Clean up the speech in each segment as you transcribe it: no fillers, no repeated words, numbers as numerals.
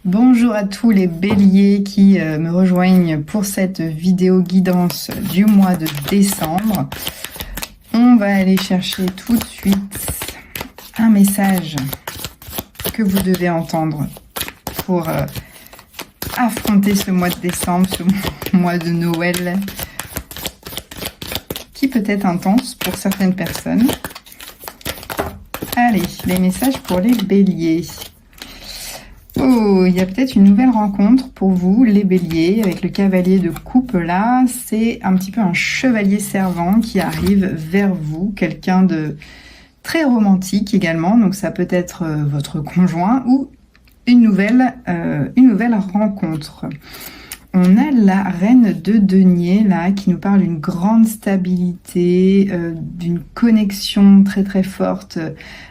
Bonjour à tous les béliers qui me rejoignent pour cette vidéo guidance du mois de décembre. On va aller chercher tout de suite un message que vous devez entendre pour affronter ce mois de décembre, ce mois de Noël, qui peut être intense pour certaines personnes. Allez, les messages pour les béliers. Oh, il y a peut-être une nouvelle rencontre pour vous, les béliers, avec le cavalier de coupe là. C'est un petit peu un chevalier servant qui arrive vers vous, quelqu'un de très romantique également. Donc ça peut être votre conjoint ou une nouvelle rencontre. On a la reine de denier là qui nous parle d'une grande stabilité, d'une connexion très très forte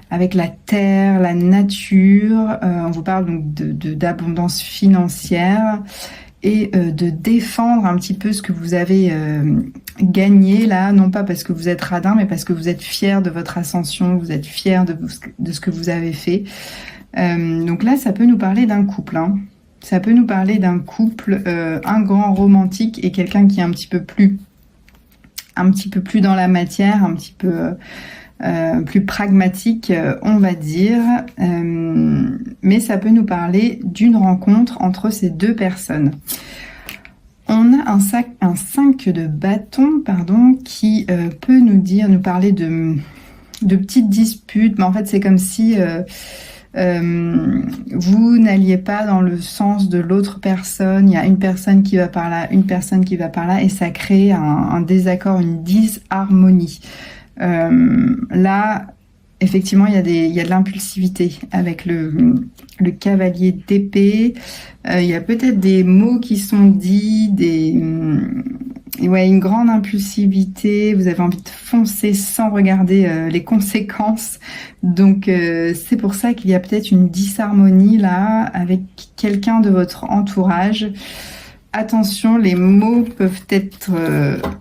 avec la terre, la nature. On vous parle donc d'abondance financière et de défendre un petit peu ce que vous avez gagné là, non pas parce que vous êtes radin, mais parce que vous êtes fier de votre ascension, vous êtes fier de ce que vous avez fait. Donc là, ça peut nous parler d'un couple, hein. Ça peut nous parler d'un couple, un grand romantique et quelqu'un qui est un petit peu plus dans la matière, un petit peu plus pragmatique, on va dire. Mais ça peut nous parler d'une rencontre entre ces deux personnes. On a un 5 de bâton, qui peut nous parler de petites disputes, mais en fait c'est comme si vous n'alliez pas dans le sens de l'autre personne. Il y a une personne qui va par là, une personne qui va par là, et ça crée un désaccord, une disharmonie. Là, effectivement, il y a de l'impulsivité avec le cavalier d'épée. Il y a peut-être des mots qui sont dits, une grande impulsivité. Vous avez envie de foncer sans regarder les conséquences. Donc, c'est pour ça qu'il y a peut-être une disharmonie là avec quelqu'un de votre entourage. Attention, les mots peuvent être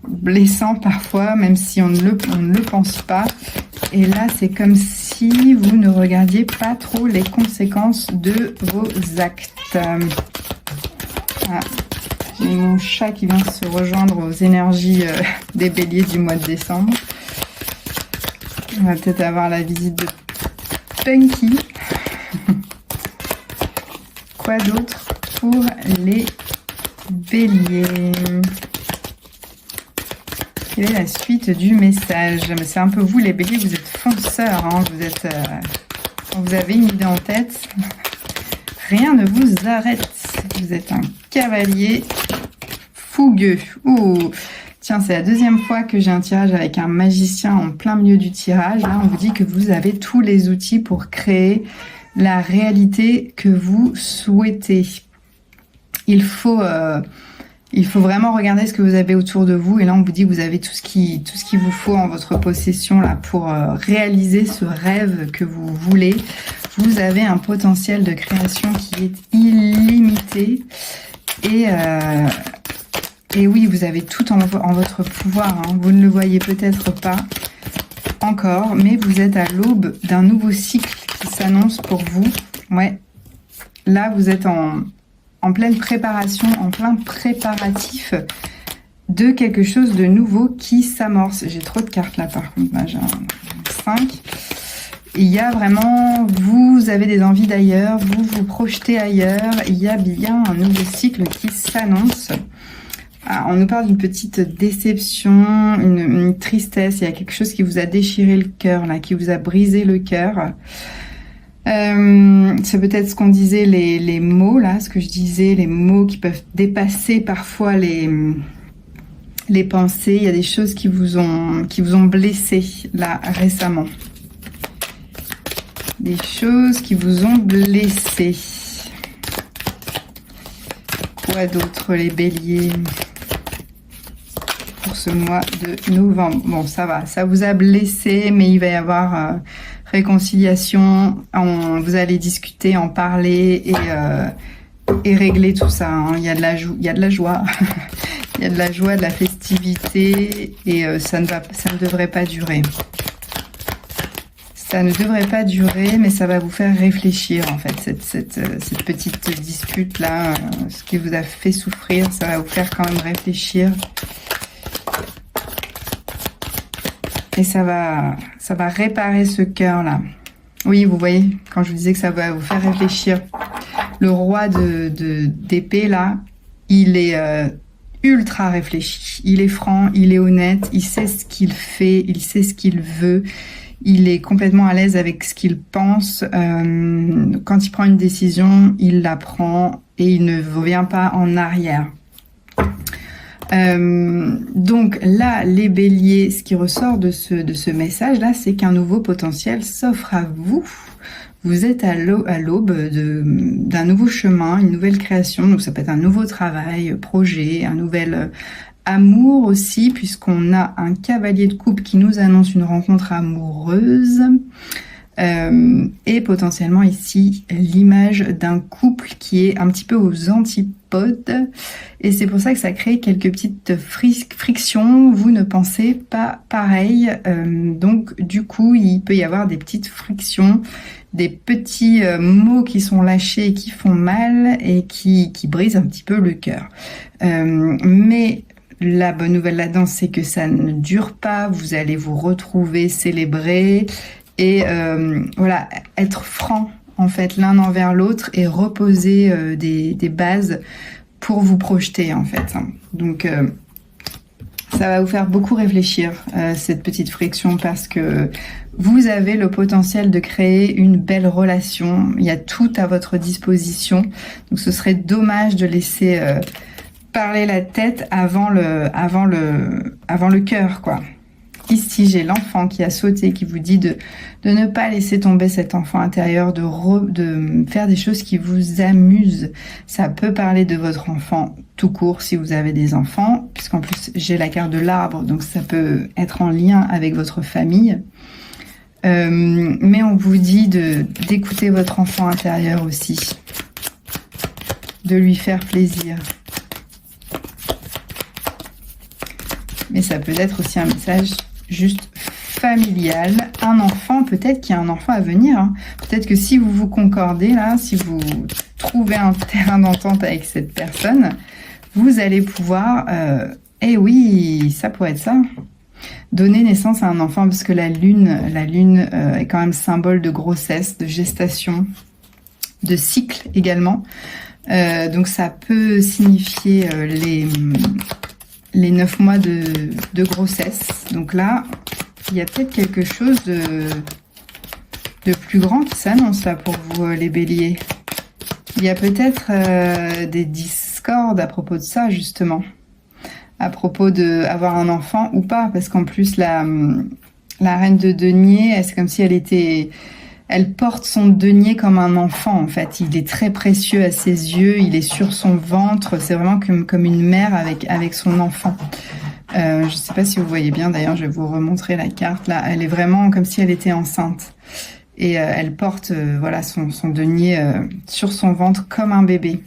blessants parfois, même si on ne le pense pas. Et là, c'est comme si vous ne regardiez pas trop les conséquences de vos actes. Voilà. J'ai mon chat qui vient se rejoindre aux énergies des béliers du mois de décembre. On va peut-être avoir la visite de Punky. Quoi d'autre pour les béliers? Quelle est la suite du message? C'est un peu vous les béliers, vous êtes fonceurs, hein, quand vous avez une idée en tête, rien ne vous arrête. Vous êtes un cavalier fougueux. Ouh. Tiens, c'est la deuxième fois que j'ai un tirage avec un magicien en plein milieu du tirage. Là, on vous dit que vous avez tous les outils pour créer la réalité que vous souhaitez. Il faut vraiment regarder ce que vous avez autour de vous. Et là, on vous dit que vous avez tout ce qu'il vous faut en votre possession là pour réaliser ce rêve que vous voulez. Vous avez un potentiel de création qui est illimité. Et oui, vous avez tout en votre pouvoir, hein. Vous ne le voyez peut-être pas encore, mais vous êtes à l'aube d'un nouveau cycle qui s'annonce pour vous. Ouais. Là, vous êtes en pleine préparation, en plein préparatif de quelque chose de nouveau qui s'amorce. J'ai trop de cartes là par contre, là, j'ai un 5. Il y a vraiment, vous avez des envies d'ailleurs, vous vous projetez ailleurs, il y a bien un nouveau cycle qui s'annonce. Ah, on nous parle d'une petite déception, une tristesse, il y a quelque chose qui vous a déchiré le cœur, là, qui vous a brisé le cœur. C'est peut-être ce qu'on disait, les mots, là, ce que je disais, les mots qui peuvent dépasser parfois les pensées. Il y a des choses qui vous ont blessé, là, récemment. Des choses qui vous ont blessé. Quoi d'autre, les béliers, pour ce mois de novembre? Bon, ça va, ça vous a blessé, mais il va y avoir réconciliation. Vous allez discuter, en parler et régler tout ça, hein. Il y a de la joie. Il y a de la joie, de la festivité, et ça ne devrait pas durer. Ça ne devrait pas durer, mais ça va vous faire réfléchir, en fait, cette petite dispute-là, ce qui vous a fait souffrir, ça va vous faire quand même réfléchir. Et ça va réparer ce cœur-là. Oui, vous voyez, quand je vous disais que ça va vous faire réfléchir, le roi d'épée, là, il est ultra réfléchi. Il est franc, il est honnête, il sait ce qu'il fait, il sait ce qu'il veut. Il est complètement à l'aise avec ce qu'il pense. Quand il prend une décision, il la prend et il ne revient pas en arrière. Donc là, les béliers, ce qui ressort de ce message-là, c'est qu'un nouveau potentiel s'offre à vous. Vous êtes à l'aube d'un nouveau chemin, une nouvelle création. Donc ça peut être un nouveau travail, projet, un nouvel amour aussi, puisqu'on a un cavalier de coupe qui nous annonce une rencontre amoureuse. Et potentiellement ici l'image d'un couple qui est un petit peu aux antipodes, et c'est pour ça que ça crée quelques petites frictions. Vous ne pensez pas pareil, donc du coup il peut y avoir des petites frictions, des petits mots qui sont lâchés et qui font mal et qui brisent un petit peu le cœur, mais la bonne nouvelle là-dedans, c'est que ça ne dure pas. Vous allez vous retrouver, célébrer et voilà, être franc en fait l'un envers l'autre et reposer des bases pour vous projeter en fait. Donc ça va vous faire beaucoup réfléchir cette petite friction, parce que vous avez le potentiel de créer une belle relation. Il y a tout à votre disposition. Donc ce serait dommage de laisser parler la tête avant le cœur, quoi. Ici, j'ai l'enfant qui a sauté, qui vous dit de ne pas laisser tomber cet enfant intérieur, de faire des choses qui vous amusent. Ça peut parler de votre enfant tout court si vous avez des enfants, puisqu'en plus j'ai la carte de l'arbre, donc ça peut être en lien avec votre famille. Mais on vous dit d'écouter votre enfant intérieur aussi, de lui faire plaisir. Mais ça peut être aussi un message juste familial. Un enfant, peut-être qu'il y a un enfant à venir. Hein. Peut-être que si vous vous concordez là, si vous trouvez un terrain d'entente avec cette personne, vous allez pouvoir, eh oui, ça pourrait être ça, donner naissance à un enfant, parce que la lune est quand même symbole de grossesse, de gestation, de cycle également. Donc ça peut signifier les 9 mois de grossesse. Donc là, il y a peut-être quelque chose de plus grand qui s'annonce là pour vous, les béliers. Il y a peut-être des discordes à propos de ça, justement. À propos d'avoir un enfant ou pas. Parce qu'en plus, la reine de denier, c'est comme si elle porte son denier comme un enfant, en fait. Il est très précieux à ses yeux, il est sur son ventre. C'est vraiment comme une mère avec son enfant. Je ne sais pas si vous voyez bien, d'ailleurs, je vais vous remontrer la carte. Là, elle est vraiment comme si elle était enceinte. Et elle porte voilà, son denier sur son ventre comme un bébé.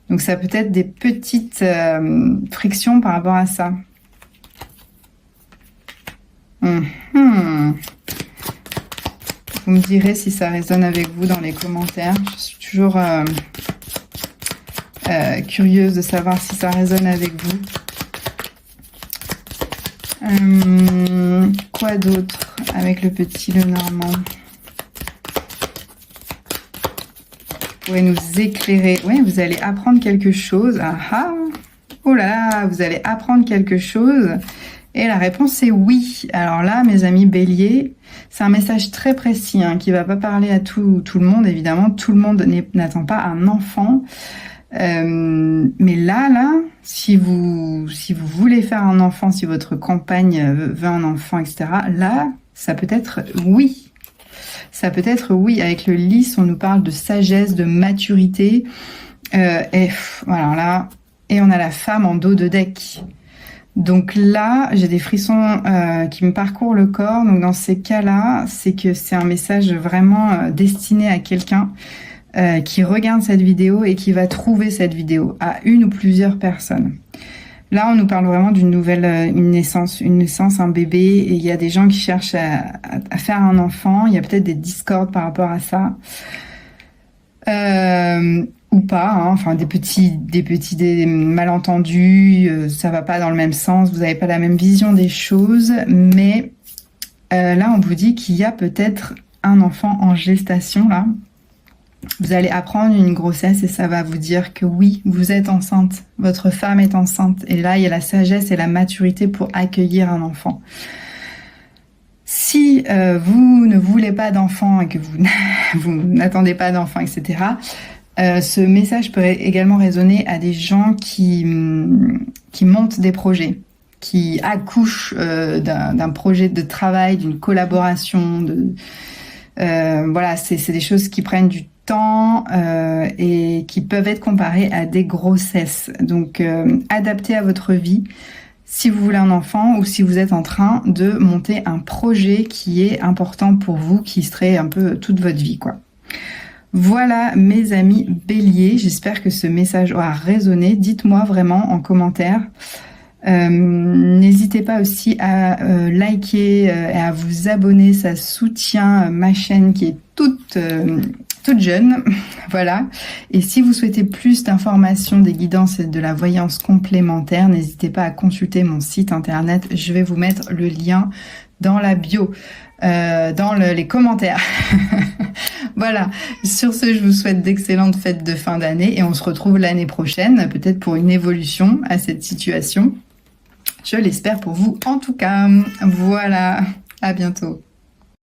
Donc ça peut être des petites frictions par rapport à ça. Vous me direz si ça résonne avec vous dans les commentaires. Je suis toujours curieuse de savoir si ça résonne avec vous. Quoi d'autre avec le petit Lenormand? Vous pouvez nous éclairer. Oui, vous allez apprendre quelque chose. Ah ah! Oh là là, vous allez apprendre quelque chose. Et la réponse est oui. Alors là, mes amis béliers, c'est un message très précis qui ne va pas parler à tout le monde, évidemment. Tout le monde n'attend pas un enfant. Mais là, si vous voulez faire un enfant, si votre compagne veut un enfant, etc., là, ça peut être oui. Ça peut être oui. Avec le lys, on nous parle de sagesse, de maturité. Et voilà, là, et on a la femme en dos de deck. Donc là, j'ai des frissons qui me parcourent le corps. Donc dans ces cas-là, c'est que c'est un message vraiment destiné à quelqu'un qui regarde cette vidéo et qui va trouver cette vidéo, à une ou plusieurs personnes. Là, on nous parle vraiment d'une nouvelle, une naissance, un bébé, et il y a des gens qui cherchent à faire un enfant. Il y a peut-être des discordes par rapport à ça, ou pas, hein. Enfin des malentendus. Ça va pas dans le même sens. Vous n'avez pas la même vision des choses, mais là, on vous dit qu'il y a peut-être un enfant en gestation là. Vous allez apprendre une grossesse et ça va vous dire que oui, vous êtes enceinte, votre femme est enceinte. Et là, il y a la sagesse et la maturité pour accueillir un enfant. Si vous ne voulez pas d'enfant et que vous n'attendez pas d'enfant, etc., ce message peut également résonner à des gens qui montent des projets, qui accouchent d'un projet de travail, d'une collaboration. Voilà, c'est des choses qui prennent du temps et qui peuvent être comparées à des grossesses. Donc, adaptez à votre vie si vous voulez un enfant ou si vous êtes en train de monter un projet qui est important pour vous, qui serait un peu toute votre vie, quoi. Voilà mes amis béliers, j'espère que ce message aura résonné. Dites-moi vraiment en commentaire. N'hésitez pas aussi à liker et à vous abonner, ça soutient ma chaîne qui est toute jeune. Voilà. Et si vous souhaitez plus d'informations, des guidances et de la voyance complémentaire, n'hésitez pas à consulter mon site internet. Je vais vous mettre le lien dans la bio, dans les commentaires. Voilà. Sur ce, je vous souhaite d'excellentes fêtes de fin d'année et on se retrouve l'année prochaine, peut-être pour une évolution à cette situation. Je l'espère pour vous en tout cas. Voilà. À bientôt.